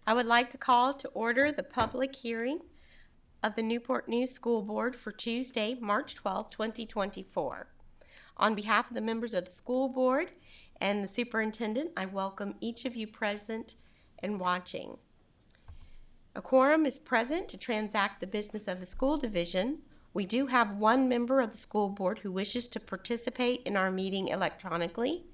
I would like to call to order the public hearing of the Newport News School Board for Tuesday, March 12, 2024. On behalf of the members of the school board and the superintendent, I welcome each of you present and watching. A quorum is present to transact the business of the school division. We do have one member of the school board who wishes to participate in our meeting electronically.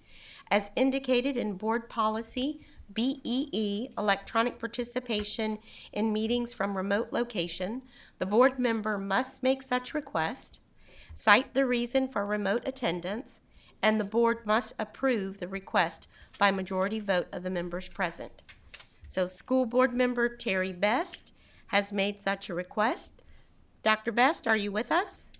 As indicated in board policy BEE, electronic participation in meetings from remote location, the board member must make such request, cite the reason for remote attendance, and the board must approve the request by majority vote of the members present. So school board member Terry Best has made such a request. Dr. Best, are you with us?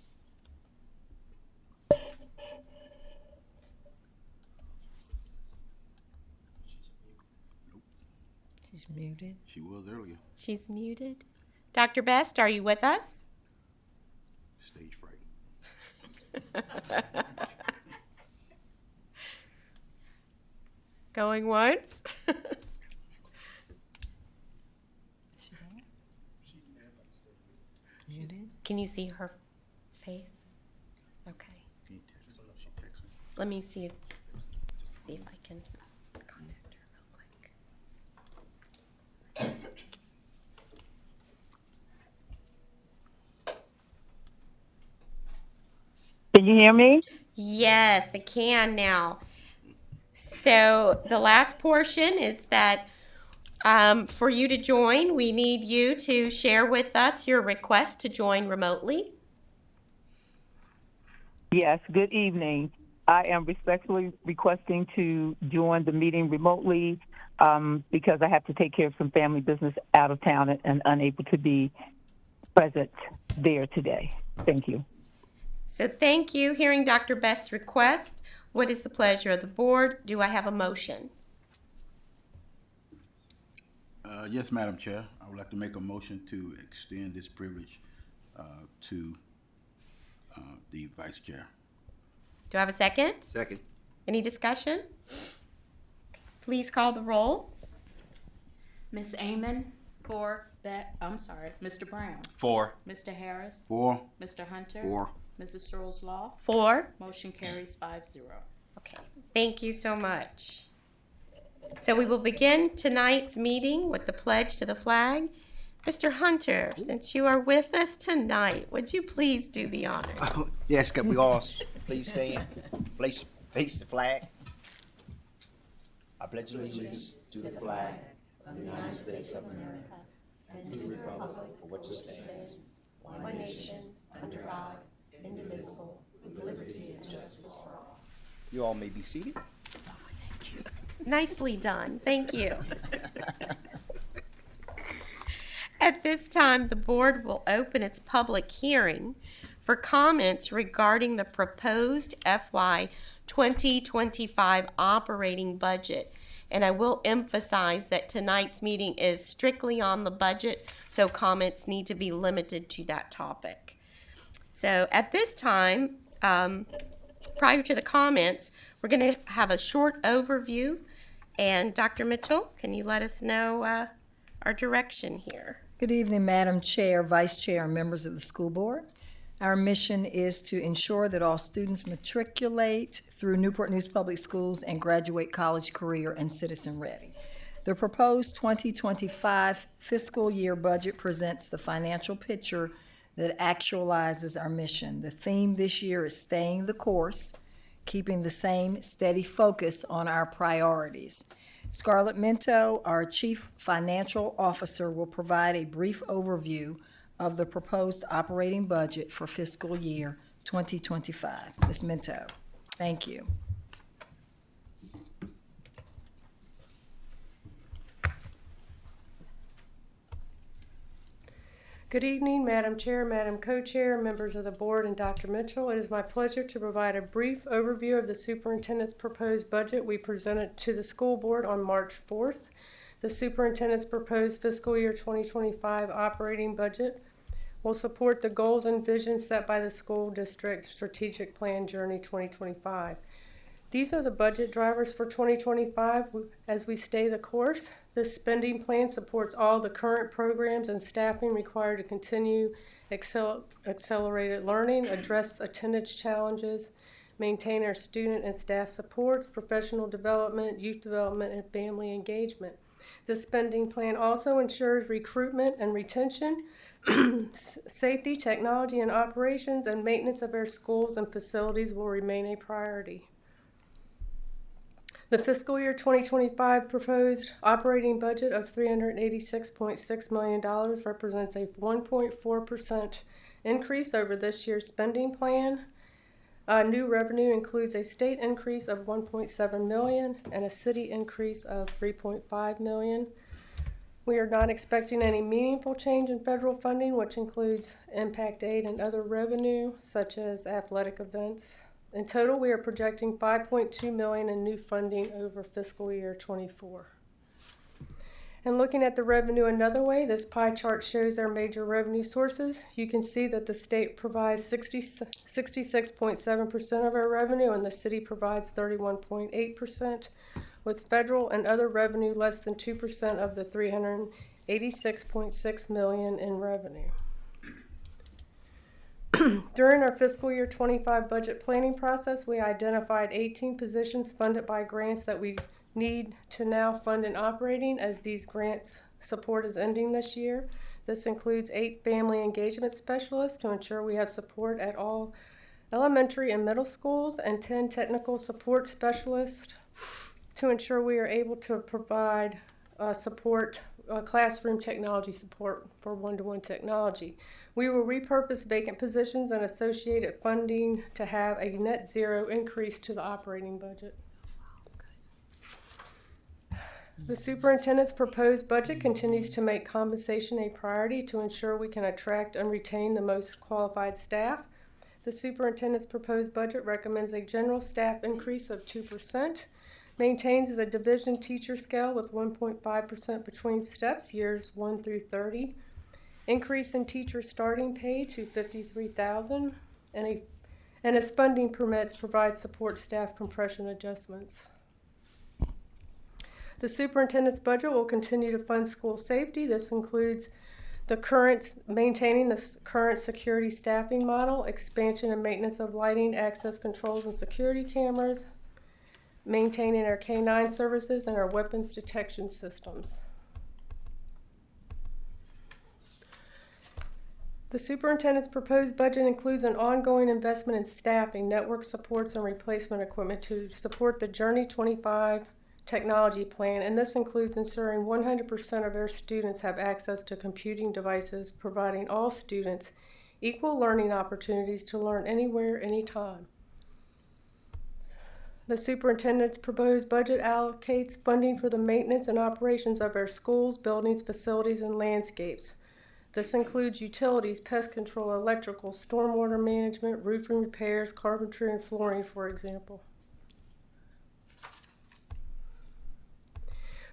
She's muted. She was earlier. She's muted. Dr. Best, are you with us? Stage fright. Going once. Muted. Can you see her face? Okay. She texted me. Let me see if I can contact her real quick. Can you hear me? Yes, I can now. So the last portion is that for you to join, we need you to share with us your request to join remotely. Yes, good evening. I am respectfully requesting to join the meeting remotely because I have to take care of some family business out of town and unable to be present there today. Thank you. So thank you. Hearing Dr. Best's request, what is the pleasure of the board? Do I have a motion? Yes, Madam Chair. I would like to make a motion to extend this privilege to the Vice Chair. Do I have a second? Second. Any discussion? Please call the roll. Ms. Amon? For that, I'm sorry, Mr. Brown? 4. Mr. Harris? 4. Mr. Hunter? 4. Mrs. Searles Law? 4. Motion carries 5-0. Okay, thank you so much. So we will begin tonight's meeting with the pledge to the flag. Mr. Hunter, since you are with us tonight, would you please do the honors? Yes, can we all please stand? Please face the flag. I pledge allegiance to the flag of the United States of America and to the republic for which it stands, One nation, under God, indivisible, with liberty and justice for all. You all may be seated. Nicely done. Thank you. At this time, the board will open its public hearing for comments regarding the proposed FY 2025 operating budget. And I will emphasize that tonight's meeting is strictly on the budget, so comments need to be limited to that topic. So at this time, prior to the comments, we're going to have a short overview. And Dr. Mitchell, can you let us know our direction here? Good evening, Madam Chair, Vice Chair, and members of the school board. Our mission is to ensure that all students matriculate through Newport News Public Schools and graduate college, career, and citizen ready. The proposed 2025 fiscal year budget presents the financial picture that actualizes our mission. The theme this year is staying the course, keeping the same steady focus on our priorities. Scarlett Minto, our Chief Financial Officer, will provide a brief overview of the proposed operating budget for fiscal year 2025. Ms. Minto, thank you. Good evening, Madam Chair, Madam Co-Chair, members of the board, and Dr. Mitchell. It is my pleasure to provide a brief overview of the superintendent's proposed budget we presented to the school board on March 4th. The superintendent's proposed fiscal year 2025 operating budget will support the goals and visions set by the school district strategic plan Journey 2025. These are the budget drivers for 2025 as we stay the course. This spending plan supports all the current programs and staffing required to continue accelerated learning, address attendance challenges, maintain our student and staff supports, professional development, youth development, and family engagement. This spending plan also ensures recruitment and retention, safety, technology, and operations, and maintenance of our schools and facilities will remain a priority. The fiscal year 2025 proposed operating budget of $386.6 million represents a 1.4% increase over this year's spending plan. New revenue includes a state increase of $1.7 million and a city increase of $3.5 million. We are not expecting any meaningful change in federal funding, which includes impact aid and other revenue, such as athletic events. In total, we are projecting $5.2 million in new funding over fiscal year 24. And looking at the revenue another way, this pie chart shows our major revenue sources. You can see that the state provides 66.7% of our revenue and the city provides 31.8%, with federal and other revenue less than 2% of the $386.6 million in revenue. During our fiscal year 25 budget planning process, we identified 18 positions funded by grants that we need to now fund in operating as these grants support is ending this year. This includes 8 family engagement specialists to ensure we have support at all elementary and middle schools, and 10 technical support specialists to ensure we are able to provide classroom technology support for one-to-one technology. We will repurpose vacant positions and associated funding to have a net zero increase to the operating budget. The superintendent's proposed budget continues to make compensation a priority to ensure we can attract and retain the most qualified staff. The superintendent's proposed budget recommends a general staff increase of 2%, maintains the division teacher scale with 1.5% between steps years 1 through 30, increase in teacher starting pay to $53,000, and as funding permits, provide support staff compression adjustments. The superintendent's budget will continue to fund school safety. This includes maintaining the current security staffing model, expansion and maintenance of lighting, access controls, and security cameras, maintaining our K-9 services and our weapons detection systems. The superintendent's proposed budget includes an ongoing investment in staffing, network supports, and replacement equipment to support the Journey 25 technology plan, and this includes ensuring 100% of our students have access to computing devices, providing all students equal learning opportunities to learn anywhere, anytime. The superintendent's proposed budget allocates funding for the maintenance and operations of our schools, buildings, facilities, and landscapes. This includes utilities, pest control, electrical, stormwater management, roofing repairs, carpentry, and flooring, for example.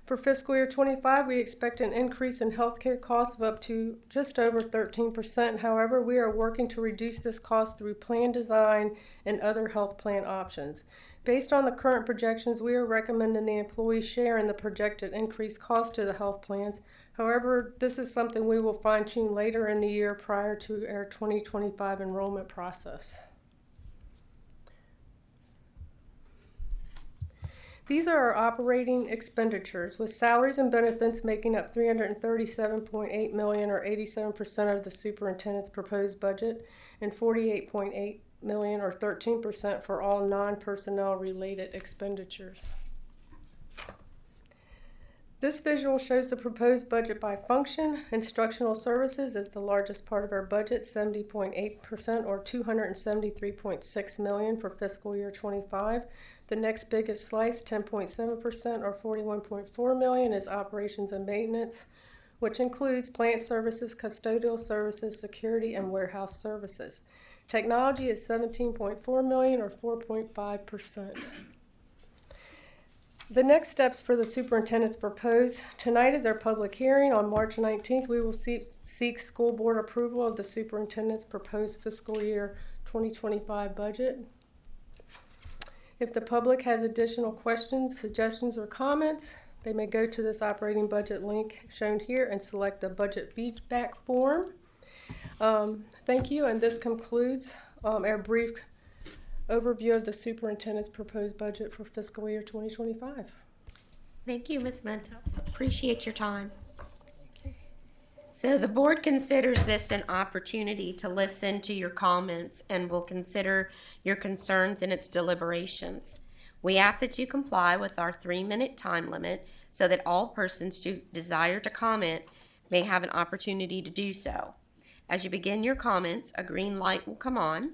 For fiscal year 25, we expect an increase in healthcare costs of up to just over 13%. However, we are working to reduce this cost through plan design and other health plan options. Based on the current projections, we are recommending the employees share in the projected increased cost to the health plans. However, this is something we will fine-tune later in the year prior to our 2025 enrollment process. These are our operating expenditures, with salaries and benefits making up $337.8 million, or 87% of the superintendent's proposed budget, and $48.8 million, or 13% for all non-personnel related expenditures. This visual shows the proposed budget by function. Instructional services is the largest part of our budget, 70.8%, or $273.6 million for fiscal year 25. The next biggest slice, 10.7%, or $41.4 million, is operations and maintenance, which includes plant services, custodial services, security, and warehouse services. Technology is $17.4 million, or 4.5%. The next steps for the superintendent's proposed tonight is our public hearing. On March 19th, we will seek school board approval of the superintendent's proposed fiscal year 2025 budget. If the public has additional questions, suggestions, or comments, they may go to this operating budget link shown here and select the budget feedback form. Thank you, and this concludes our brief overview of the superintendent's proposed budget for fiscal year 2025. Thank you, Ms. Mentos. Appreciate your time. So the board considers this an opportunity to listen to your comments and will consider your concerns in its deliberations. We ask that you comply with our 3-minute time limit so that all persons who desire to comment may have an opportunity to do so. As you begin your comments, a green light will come on,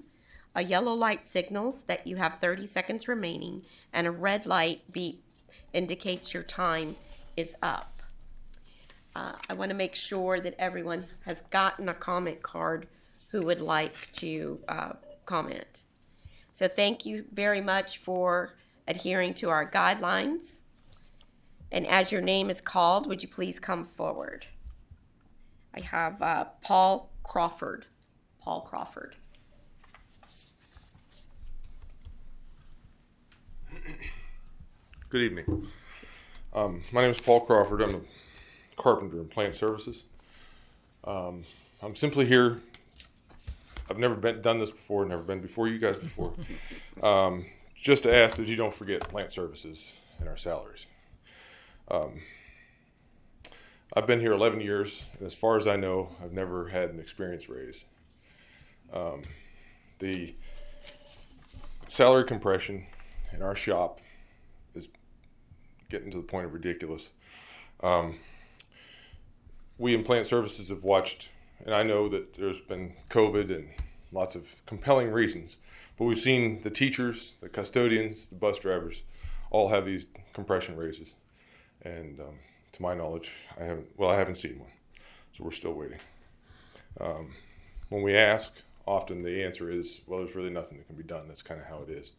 a yellow light signals that you have 30 seconds remaining, and a red light beep indicates your time is up. I want to make sure that everyone has gotten a comment card who would like to comment. So thank you very much for adhering to our guidelines. And as your name is called, would you please come forward? I have Paul Crawford. Paul Crawford. Good evening. My name is Paul Crawford. I'm a carpenter in plant services. I'm simply here. I've never done this before, never been before you guys before. Just to ask that you don't forget plant services and our salaries. I've been here 11 years, and as far as I know, I've never had an experience raise. The salary compression in our shop is getting to the point of ridiculous. We in plant services have watched, and I know that there's been COVID and lots of compelling reasons, but we've seen the teachers, the custodians, the bus drivers all have these compression raises. And to my knowledge, I haven't seen one, so we're still waiting. When we ask, often the answer is, well, there's really nothing that can be done. That's kind of how it is.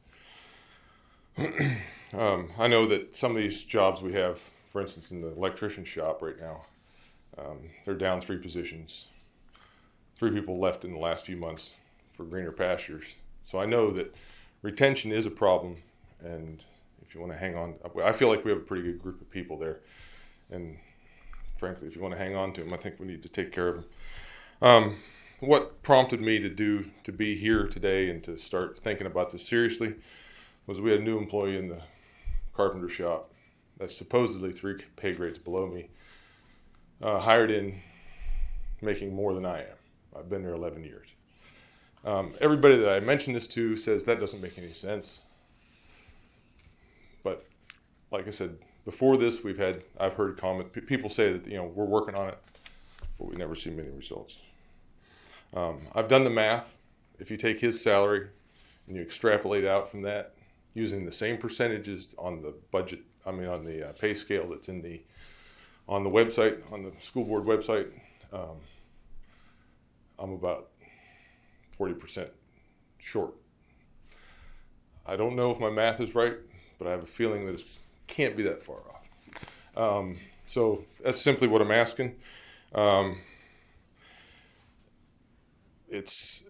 I know that some of these jobs we have, for instance, in the electrician shop right now, they're down 3 positions. 3 people left in the last few months for greener pastures. So I know that retention is a problem, and if you want to hang on, I feel like we have a pretty good group of people there. And frankly, if you want to hang on to them, I think we need to take care of them. What prompted me to be here today and to start thinking about this seriously was we had a new employee in the carpenter shop that's supposedly 3 pay grades below me, hired in making more than I am. I've been there 11 years. Everybody that I mentioned this to says that doesn't make any sense. But like I said, before this, I've heard people say that, we're working on it, but we never see many results. I've done the math. If you take his salary and you extrapolate out from that, using the same percentages on the budget, on the pay scale that's on the website, on the school board website, I'm about 40% short. I don't know if my math is right, but I have a feeling that it can't be that far off. So that's simply what I'm asking. It's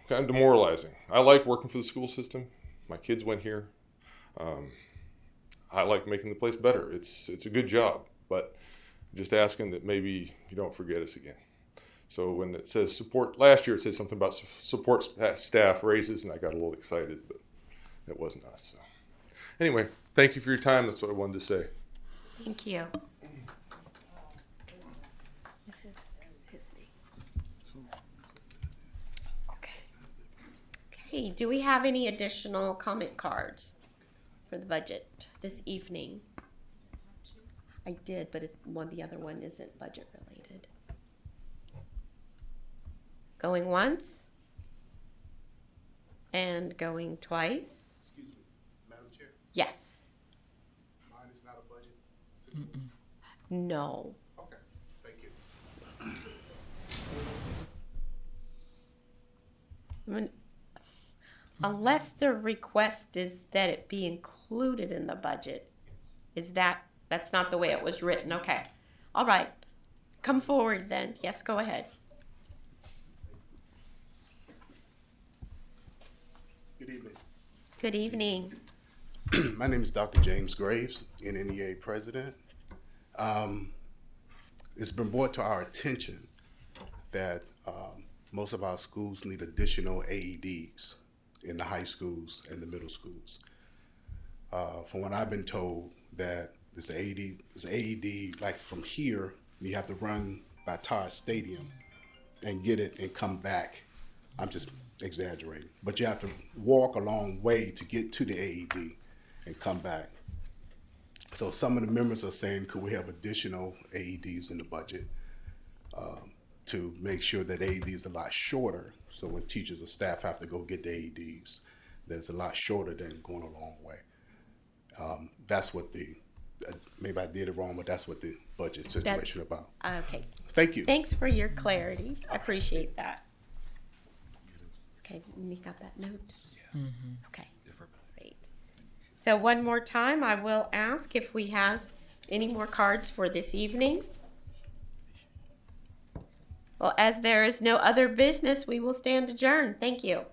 kind of demoralizing. I like working for the school system. My kids went here. I like making the place better. It's a good job, but just asking that maybe you don't forget us again. So when it says support, last year it said something about support staff raises, and I got a little excited, but it wasn't us. So anyway, thank you for your time. That's what I wanted to say. Thank you. This is his name. Okay, do we have any additional comment cards for the budget this evening? I did, but the other one isn't budget related. Going once and going twice. Excuse me, Madam Chair, Yes. mine is not a budget. No. Okay, thank you. Unless the request is that it be included in the budget, that's not the way it was written. Okay. All right. Come forward then. Yes, go ahead. Good evening. Good evening. My name is Dr. James Graves, NNEA president. It's been brought to our attention that most of our schools need additional AEDs in the high schools and the middle schools. From what I've been told, that this AED, like from here, you have to run by Tar Stadium and get it and come back. I'm just exaggerating, but you have to walk a long way to get to the AED and come back. So some of the members are saying, could we have additional AEDs in the budget to make sure that AED is a lot shorter, so when teachers or staff have to go get the AEDs, that it's a lot shorter than going a long way. That's what maybe I did it wrong, but that's what the budget situation about. Okay. Thank you. Thanks for your clarity. I appreciate that. Okay, you got that note? Okay, great. So one more time, I will ask if we have any more cards for this evening. Well, as there is no other business, we will stand adjourned. Thank you.